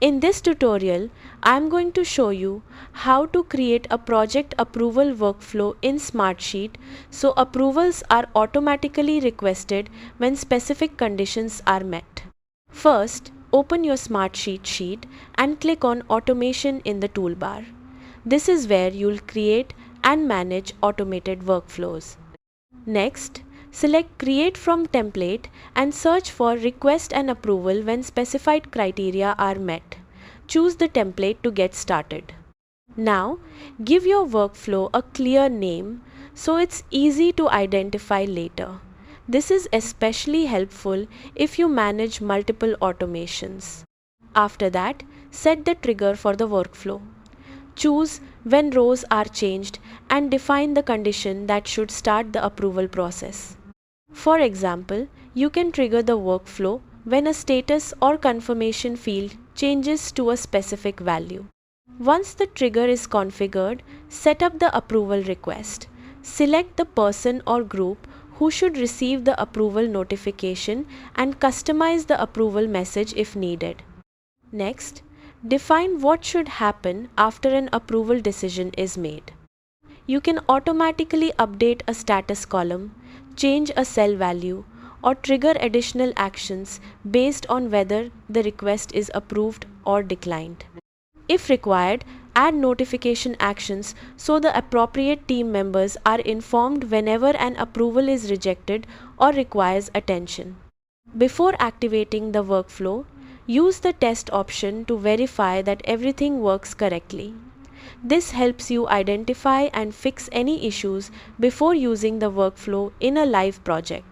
In this tutorial, I am going to show you how to create a project approval workflow in Smartsheet so approvals are automatically requested when specific conditions are met. First, open your Smartsheet sheet and click on Automation in the toolbar. This is where you'll create and manage automated workflows. Next, select Create from Template and search for Request and Approval when specified criteria are met. Choose the template to get started. Now, give your workflow a clear name so it's easy to identify later. This is especially helpful if you manage multiple automations. After that, set the trigger for the workflow. Choose when rows are changed and define the condition that should start the approval process. For example, you can trigger the workflow when a status or confirmation field changes to a specific value. Once the trigger is configured, set up the approval request. Select the person or group who should receive the approval notification and customize the approval message if needed. Next, define what should happen after an approval decision is made. You can automatically update a status column, change a cell value, or trigger additional actions based on whether the request is approved or declined. If required, add notification actions so the appropriate team members are informed whenever an approval is rejected or requires attention. Before activating the workflow, use the test option to verify that everything works correctly. This helps you identify and fix any issues before using the workflow in a live project.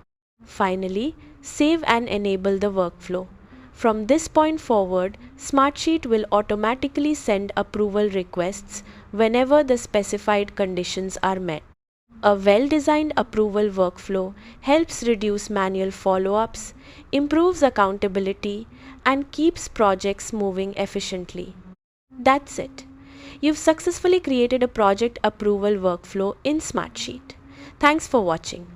Finally, save and enable the workflow. From this point forward, Smartsheet will automatically send approval requests whenever the specified conditions are met. A well-designed approval workflow helps reduce manual follow-ups, improves accountability, and keeps projects moving efficiently. That's it. You've successfully created a project approval workflow in Smartsheet. Thanks for watching.